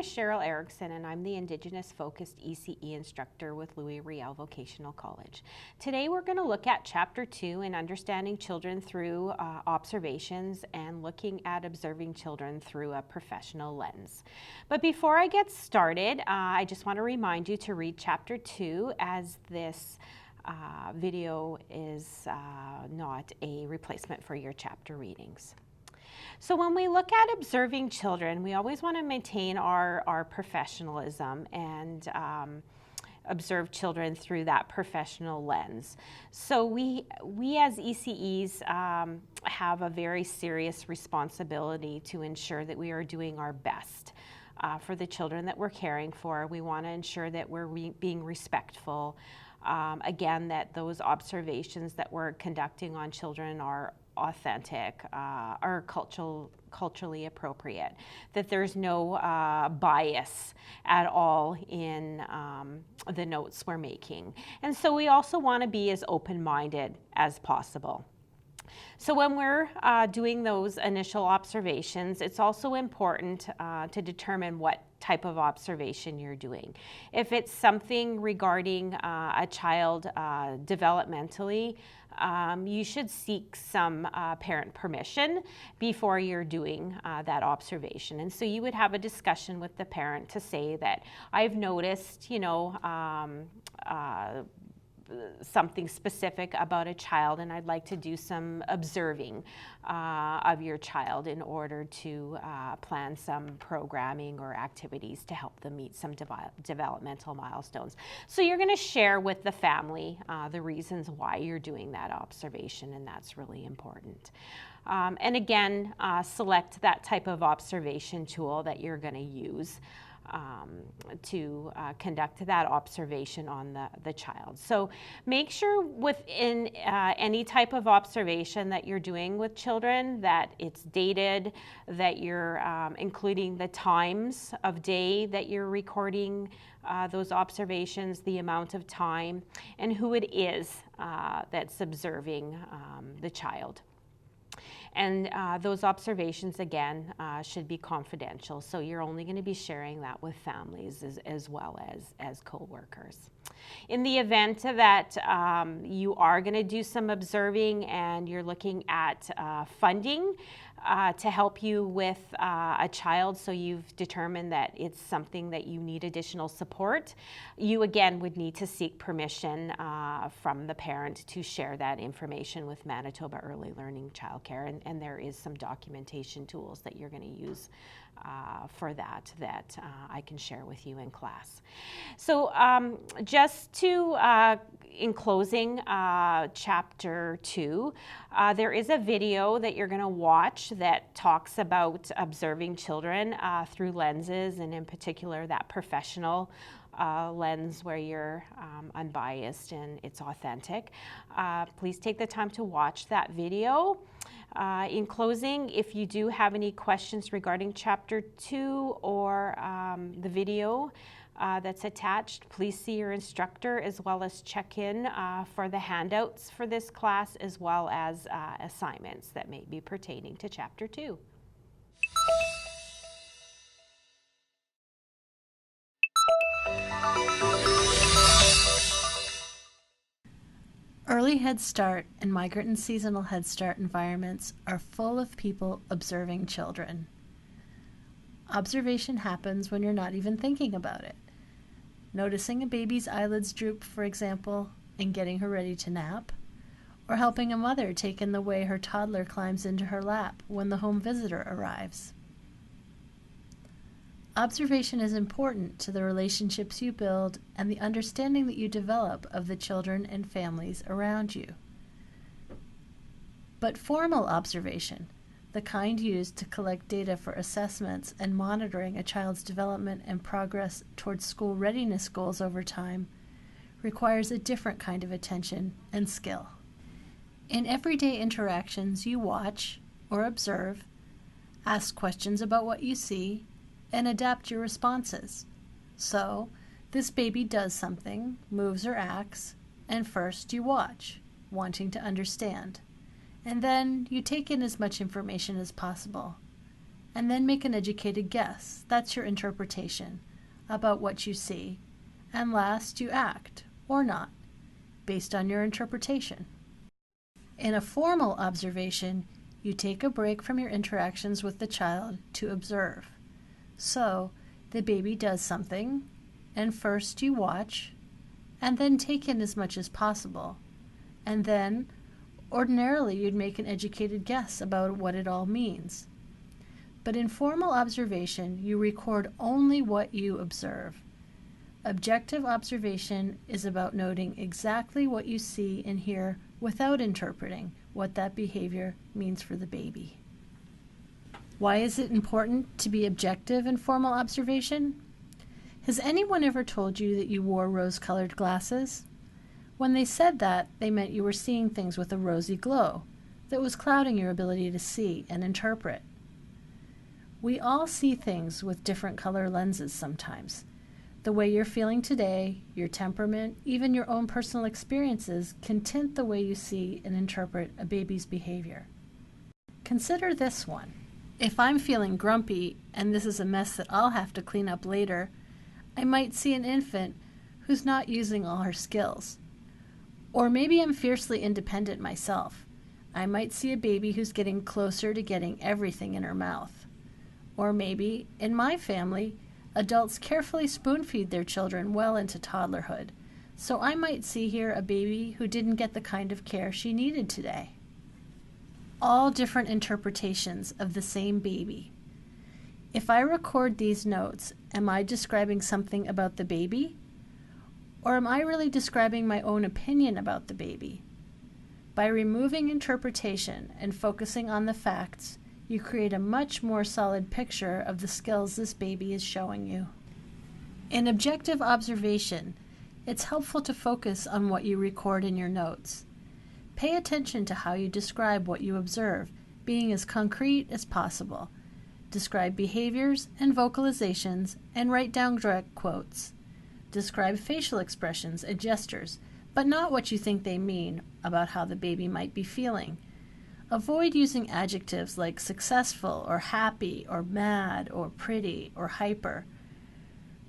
is Cheryl Erickson, and I'm the Indigenous focused ECE instructor with Louis Riel Vocational College. Today we're going to look at Chapter 2 in understanding children through observations and looking at observing children through a professional lens. But before I get started, I just want to remind you to read Chapter 2, as this video is not a replacement for your chapter readings. So when we look at observing children, we always want to maintain our professionalism and observe children through that professional lens. So we as ECEs have a very serious responsibility to ensure that we are doing our best for the children that we're caring for. We want to ensure that we're being respectful. Again, that those observations that we're conducting on children are authentic, are culturally appropriate, that there's no bias at all in the notes we're making. And so we also want to be as open-minded as possible. So when we're doing those initial observations, it's also important to determine what type of observation you're doing. If it's something regarding a child developmentally, you should seek some parent permission before you're doing that observation. And so you would have a discussion with the parent to say that I've noticed, something specific about a child, and I'd like to do some observing of your child in order to plan some programming or activities to help them meet some developmental milestones. So you're going to share with the family the reasons why you're doing that observation, and that's really important. And again, select that type of observation tool that you're going to use to conduct that observation on the child. So make sure within any type of observation that you're doing with children that it's dated, that you're including the times of day that you're recording those observations, the amount of time, and who it is that's observing the child. And those observations, again, should be confidential. So you're only going to be sharing that with families as well as co-workers. In the event that you are going to do some observing and you're looking at funding to help you with a child, so you've determined that it's something that you need additional support, you again would need to seek permission from the parent to share that information with Manitoba Early Learning Childcare, and there is some documentation tools that you're going to use for that I can share with you in class. So just to, in closing Chapter 2, there is a video that you're going to watch that talks about observing children through lenses, and in particular that professional lens where you're unbiased and it's authentic. Please take the time to watch that video. In closing, if you do have any questions regarding Chapter 2 or the video that's attached, please see your instructor, as well as check in for the handouts for this class, as well as assignments that may be pertaining to Chapter 2. Early Head Start and migrant and seasonal Head Start environments are full of people observing children. Observation happens when you're not even thinking about it. Noticing a baby's eyelids droop, for example, and getting her ready to nap, or helping a mother take in the way her toddler climbs into her lap when the home visitor arrives. Observation is important to the relationships you build and the understanding that you develop of the children and families around you. But formal observation, the kind used to collect data for assessments and monitoring a child's development and progress towards school readiness goals over time, requires a different kind of attention and skill. In everyday interactions, you watch or observe, ask questions about what you see, and adapt your responses. So, this baby does something, moves or acts, and first you watch, wanting to understand. And then you take in as much information as possible. and then make an educated guess. That's your interpretation about what you see. And last, you act, or not, based on your interpretation. In a formal observation, you take a break from your interactions with the child to observe. So, the baby does something, and first you watch, and then take in as much as possible. And then, ordinarily, you'd make an educated guess about what it all means. But in formal observation, you record only what you observe. Objective observation is about noting exactly what you see and hear without interpreting what that behavior means for the baby. Why is it important to be objective in formal observation? Has anyone ever told you that you wore rose-colored glasses? When they said that, they meant you were seeing things with a rosy glow that was clouding your ability to see and interpret. We all see things with different color lenses sometimes. The way you're feeling today, your temperament, even your own personal experiences can tint the way you see and interpret a baby's behavior. Consider this one. If I'm feeling grumpy and this is a mess that I'll have to clean up later, I might see an infant who's not using all her skills. Or maybe I'm fiercely independent myself. I might see a baby who's getting closer to getting everything in her mouth. Or maybe, in my family, adults carefully spoon-feed their children well into toddlerhood, so I might see here a baby who didn't get the kind of care she needed today. All different interpretations of the same baby. If I record these notes, am I describing something about the baby? Or am I really describing my own opinion about the baby? By removing interpretation and focusing on the facts, you create a much more solid picture of the skills this baby is showing you. In objective observation, it's helpful to focus on what you record in your notes. Pay attention to how you describe what you observe, being as concrete as possible. Describe behaviors and vocalizations and write down direct quotes. Describe facial expressions and gestures, but not what you think they mean about how the baby might be feeling. Avoid using adjectives like successful or happy or mad or pretty or hyper.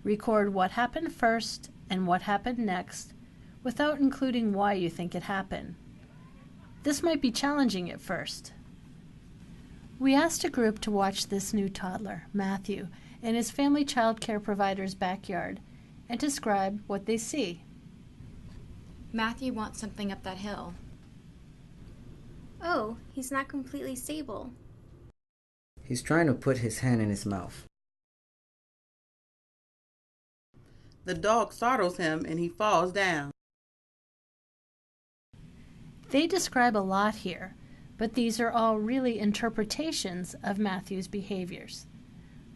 Record what happened first and what happened next without including why you think it happened. This might be challenging at first. We asked a group to watch this new toddler, Matthew, in his family child care provider's backyard and describe what they see. Matthew wants something up that hill. Oh, he's not completely stable. He's trying to put his hand in his mouth. The dog startles him and he falls down. They describe a lot here, but these are all really interpretations of Matthew's behaviors.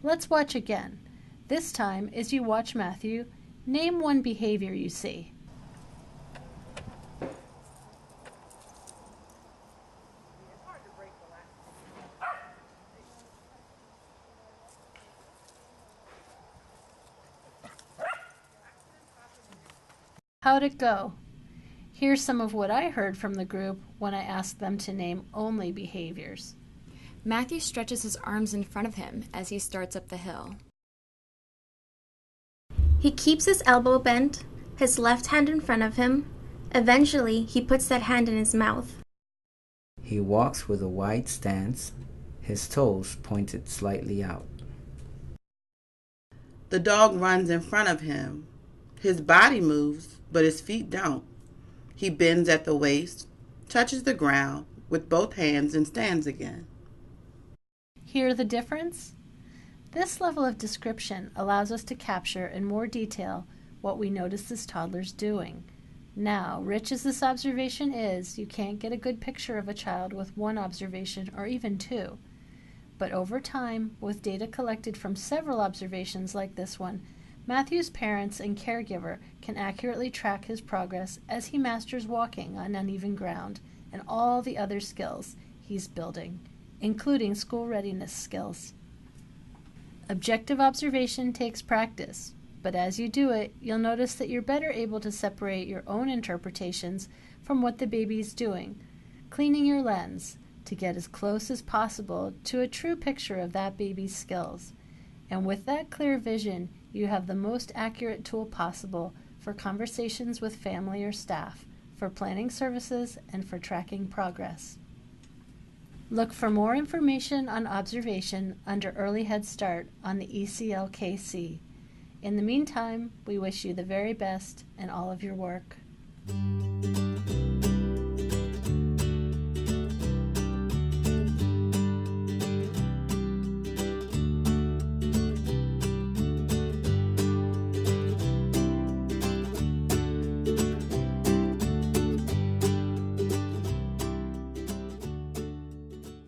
Let's watch again. This time, as you watch Matthew, name one behavior you see. How'd it go? Here's some of what I heard from the group when I asked them to name only behaviors. Matthew stretches his arms in front of him as he starts up the hill. He keeps his elbow bent, his left hand in front of him. Eventually, he puts that hand in his mouth. He walks with a wide stance, his toes pointed slightly out. The dog runs in front of him. His body moves, but his feet don't. He bends at the waist, touches the ground with both hands and stands again. Hear the difference? This level of description allows us to capture in more detail what we notice this toddler's doing. Now, rich as this observation is, you can't get a good picture of a child with one observation or even two. But over time, with data collected from several observations like this one, Matthew's parents and caregiver can accurately track his progress as he masters walking on uneven ground and all the other skills he's building, including school readiness skills. Objective observation takes practice, but as you do it, you'll notice that you're better able to separate your own interpretations from what the baby's doing, cleaning your lens to get as close as possible to a true picture of that baby's skills. And with that clear vision, you have the most accurate tool possible for conversations with family or staff, for planning services, and for tracking progress. Look for more information on observation under Early Head Start on the ECLKC. In the meantime, we wish you the very best in all of your work.